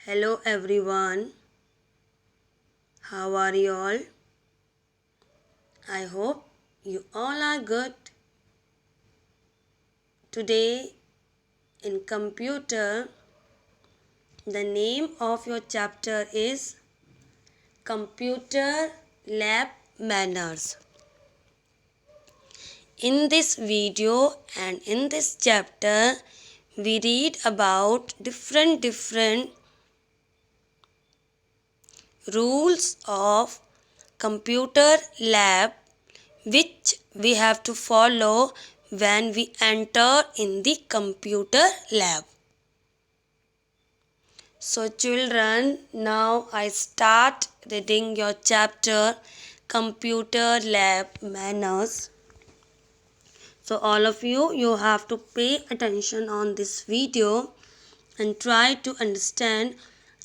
Hello everyone, how are you all? I hope you all are good. Today in computer, the name of your chapter is Computer Lab Manners. In this video and in this chapter, we read about different rules of computer lab which we have to follow when we enter in the computer lab. So children, now I start reading your chapter Computer Lab Manners. So all of you have to pay attention on this video and try to understand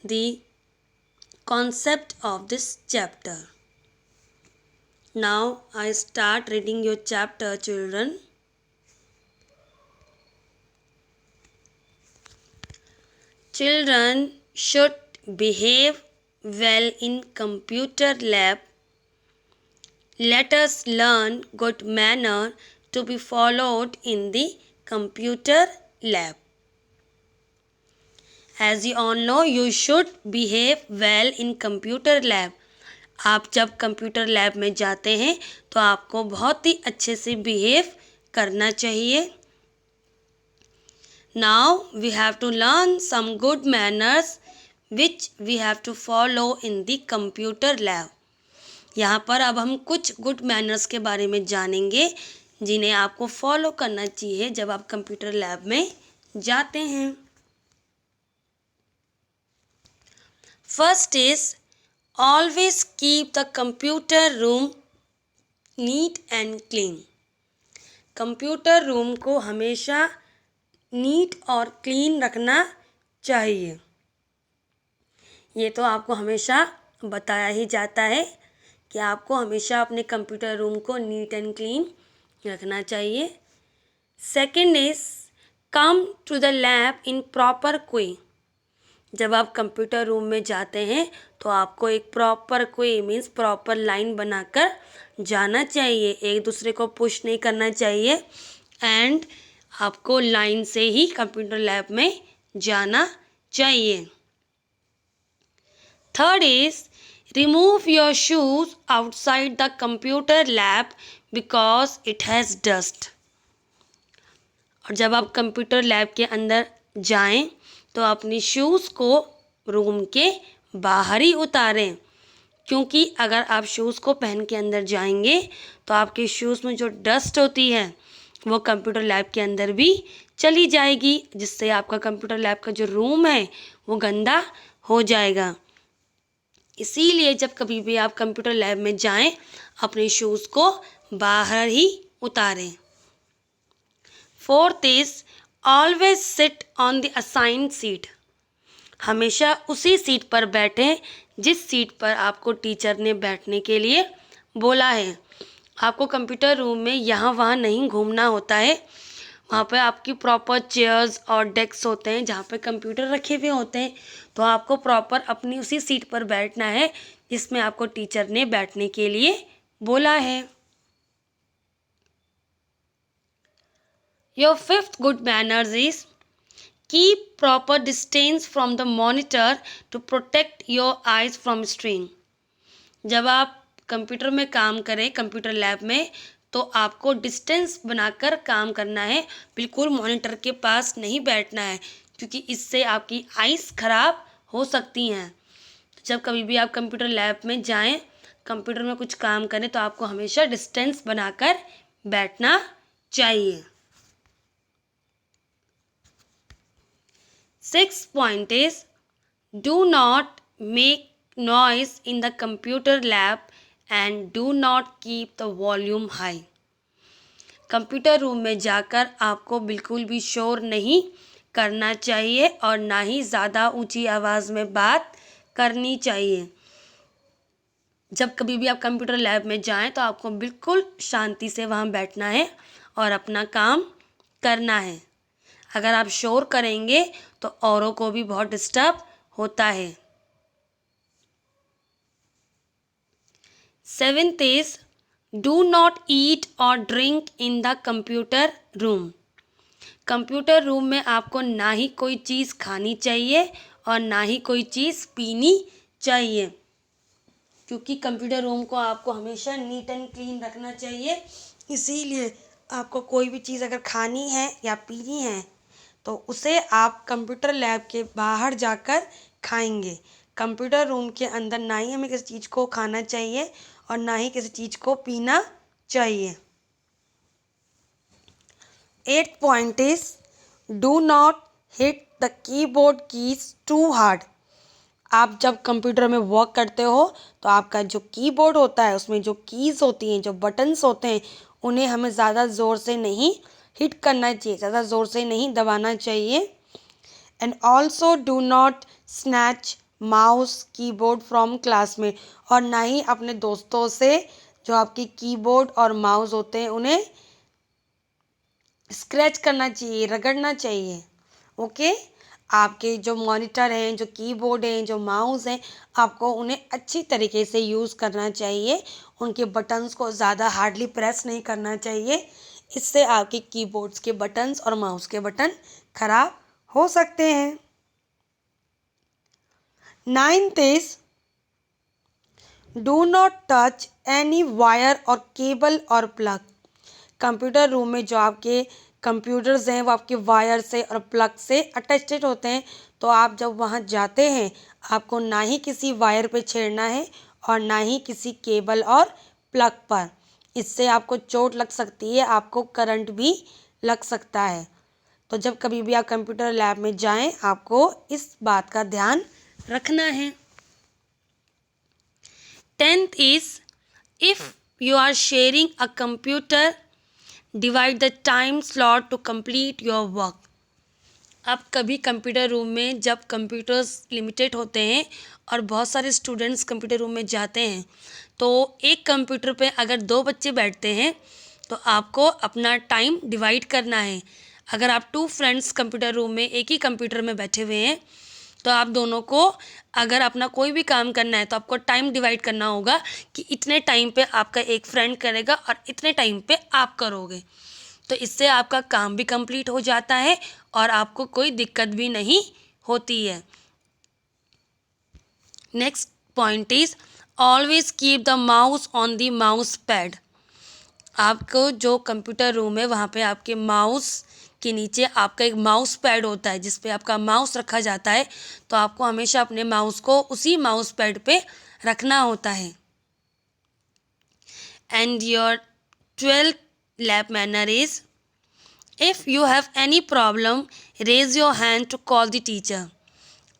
the concept of this chapter. Now I start reading your chapter, children. Children should behave well in computer lab. Let us learn good manner to be followed in the computer lab. As you all know, you should behave well in computer lab. आप जब computer lab में जाते हैं तो आपको बहुत ही अच्छे से बिहेव करना चाहिए. Now we have to learn some good manners which we have to follow in the computer lab. यहाँ पर अब हम कुछ गुड मैनर्स के बारे में जानेंगे जिन्हें आपको फॉलो करना चाहिए जब आप कंप्यूटर लैब में जाते हैं. First is always keep the computer room neat and clean. Computer room को हमेशा नीट और क्लीन रखना चाहिए. ये तो आपको हमेशा बताया ही जाता है कि आपको हमेशा अपने कंप्यूटर रूम को नीट एंड क्लीन रखना चाहिए. Second is come to the lab in proper queue. जब आप कंप्यूटर रूम में जाते हैं तो आपको एक प्रॉपर क्वे मीन्स प्रॉपर लाइन बनाकर जाना चाहिए. एक दूसरे को पुश नहीं करना चाहिए एंड आपको लाइन से ही कंप्यूटर लैब में जाना चाहिए. Third is remove your shoes outside the computer lab because it has dust. और जब आप कंप्यूटर लैब के अंदर जाएं तो अपनी शूज़ को रूम के बाहर ही उतारें, क्योंकि अगर आप शूज़ को पहन के अंदर जाएंगे तो आपके शूज़ में जो डस्ट होती है वो कंप्यूटर लैब के अंदर भी चली जाएगी, जिससे आपका कंप्यूटर लैब का जो रूम है वो गंदा हो जाएगा. इसीलिए जब कभी भी आप कंप्यूटर लैब में जाएं अपने शूज़ को बाहर ही उतारें. Fourth is always sit on the assigned seat. हमेशा उसी सीट पर बैठें जिस सीट पर आपको टीचर ने बैठने के लिए बोला है. आपको कंप्यूटर रूम में यहाँ वहाँ नहीं घूमना होता है. वहाँ पर आपकी प्रॉपर चेयर्स और डेस्क होते हैं जहाँ पे कंप्यूटर रखे हुए होते हैं. तो आपको प्रॉपर अपनी उसी सीट पर बैठना है जिसमें आपको टीचर ने बैठने के लिए बोला है. Your fifth good manners is keep proper distance from the monitor to protect your eyes from strain. जब आप कंप्यूटर में काम करें कंप्यूटर लैब में तो आपको डिस्टेंस बनाकर काम करना है. बिल्कुल मॉनिटर के पास नहीं बैठना है क्योंकि इससे आपकी आइज़ ख़राब हो सकती हैं. जब कभी भी आप कंप्यूटर लैब में जाएं कंप्यूटर में कुछ काम करें तो आपको हमेशा डिस्टेंस बनाकर बैठना चाहिए. Sixth point is do not make noise in the computer lab and do not keep the volume high. Computer room में जाकर आपको बिल्कुल भी शोर नहीं करना चाहिए और ना ही ज़्यादा ऊंची आवाज़ में बात करनी चाहिए. जब कभी भी आप कंप्यूटर लैब में जाएं तो आपको बिल्कुल शांति से वहाँ बैठना है और अपना काम करना है. अगर आप शोर करेंगे तो औरों को भी बहुत डिस्टर्ब होता है। 7th is do not eat or drink in the computer room. Computer room में आपको ना ही कोई चीज़ खानी चाहिए और ना ही कोई चीज़ पीनी चाहिए, क्योंकि कंप्यूटर रूम को आपको हमेशा नीट एंड क्लीन रखना चाहिए। इसीलिए आपको कोई भी चीज़ अगर खानी है या पीनी है तो उसे आप कंप्यूटर लैब के बाहर जाकर खाएंगे। कंप्यूटर रूम के अंदर ना ही हमें किसी चीज़ को खाना चाहिए और ना ही किसी चीज़ को पीना चाहिए। 8th point is do not hit the keyboard keys too hard. आप जब कंप्यूटर में वर्क करते हो तो आपका जो कीबोर्ड होता है उसमें जो कीज़ होती हैं, जो बटन्स होते हैं, उन्हें हमें ज़्यादा ज़ोर से नहीं हिट करना चाहिए, ज़्यादा ज़ोर से नहीं दबाना चाहिए। And also do not snatch mouse keyboard from classmate, और ना ही अपने दोस्तों से जो आपकी कीबोर्ड और माउस होते हैं उन्हें स्क्रैच करना चाहिए, रगड़ना चाहिए। ओके, आपके जो मॉनिटर हैं, जो कीबोर्ड हैं, जो माउस हैं, आपको उन्हें अच्छी तरीके से यूज़ करना चाहिए। उनके बटन्स को ज़्यादा हार्डली प्रेस नहीं करना चाहिए, इससे आपके कीबोर्ड्स के बटन्स और माउस के बटन खराब हो सकते हैं। 9th is do not touch any wire और केबल और प्लग। कंप्यूटर रूम में जो आपके कंप्यूटर्स हैं वो आपके वायर से और प्लग से अटैच्ड होते हैं, तो आप जब वहाँ जाते हैं आपको ना ही किसी वायर पे छेड़ना है और ना ही किसी केबल और प्लग पर। इससे आपको चोट लग सकती है, आपको करंट भी लग सकता है। तो जब कभी भी आप कंप्यूटर लैब में जाएं आपको इस बात का ध्यान रखना है। 10th is if you are sharing a computer, divide the time slot to complete your work. अब कभी कंप्यूटर रूम में जब कंप्यूटर्स लिमिटेड होते हैं और बहुत सारे स्टूडेंट्स कंप्यूटर रूम में जाते हैं तो एक कंप्यूटर पे अगर 2 बच्चे बैठते हैं तो आपको अपना टाइम डिवाइड करना है। अगर आप 2 फ्रेंड्स कंप्यूटर रूम में एक ही कंप्यूटर में बैठे हुए हैं तो आप दोनों को अगर अपना कोई भी काम करना है तो आपको टाइम डिवाइड करना होगा कि इतने टाइम पे आपका एक फ्रेंड करेगा और इतने टाइम पे आप करोगे। तो इससे आपका काम भी कंप्लीट हो जाता है और आपको कोई दिक्कत भी नहीं होती है। Next point is always keep the mouse on the mouse pad. आपको जो कंप्यूटर रूम है वहाँ पे आपके माउस के नीचे आपका एक माउस पैड होता है जिस पे आपका माउस रखा जाता है, तो आपको हमेशा अपने माउस को उसी माउस पैड पे रखना होता है। And your 12th lab manner is if you have any problem raise your hand to call the teacher.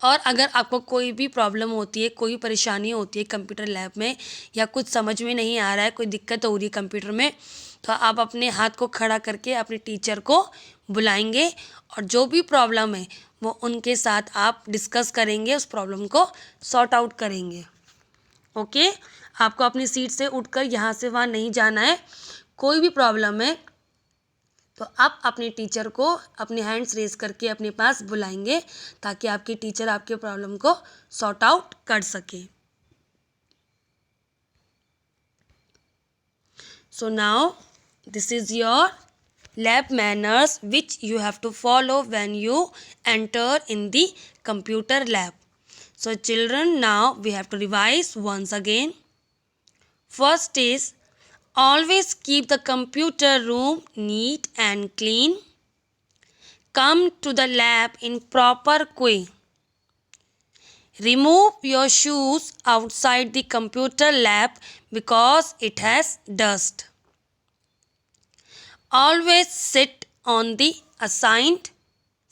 और अगर आपको कोई भी प्रॉब्लम होती है, कोई परेशानी होती है कंप्यूटर लैब में या कुछ समझ में नहीं आ रहा है, कोई दिक्कत हो रही है कंप्यूटर में, तो आप अपने हाथ को खड़ा करके अपने टीचर को बुलाएंगे और जो भी प्रॉब्लम है वो उनके साथ आप डिस्कस करेंगे, उस प्रॉब्लम को सॉर्ट आउट करेंगे। ओके, आपको अपनी सीट से उठकर यहाँ से वहाँ नहीं जाना है। कोई भी प्रॉब्लम है तो आप अपने टीचर को अपने हैंड्स रेज करके अपने पास बुलाएंगे ताकि आपके टीचर आपके प्रॉब्लम को सॉर्ट आउट कर सके। So now this is your lab manners which you have to follow when you enter in the computer lab. So children, now we have to revise once again. First is always keep the computer room neat and clean. Come to the lab in proper way. Remove your shoes outside the computer lab because it has dust. Always sit on the assigned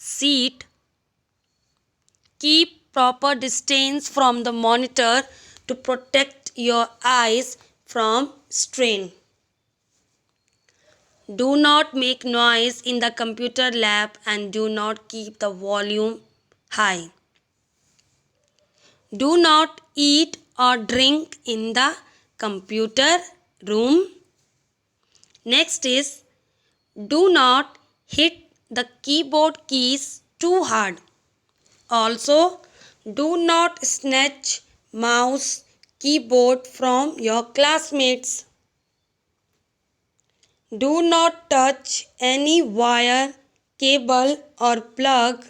seat. Keep proper distance from the monitor to protect your eyes from strain. Do not make noise in the computer lab and do not keep the volume high. Do not eat or drink in the computer room. Next is do not hit the keyboard keys too hard. Also, Do not snatch mouse keyboard from your classmates. Do not touch any wire, cable or plug.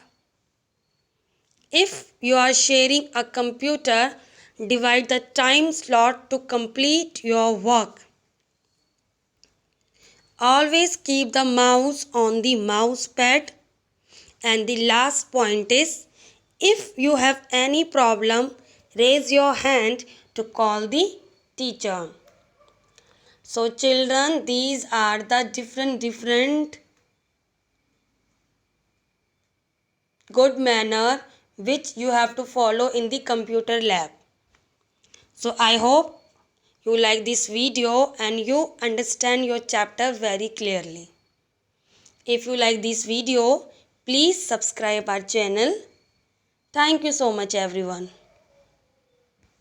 If you are sharing a computer, divide the time slot to complete your work. Always keep the mouse on the mouse pad. And the last point is, if you have any problem, raise your hand to call the teacher. So children, these are the different good manner which you have to follow in the computer lab. So I hope you like this video and you understand your chapter very clearly. If you like this video, please subscribe our channel. Thank you so much everyone.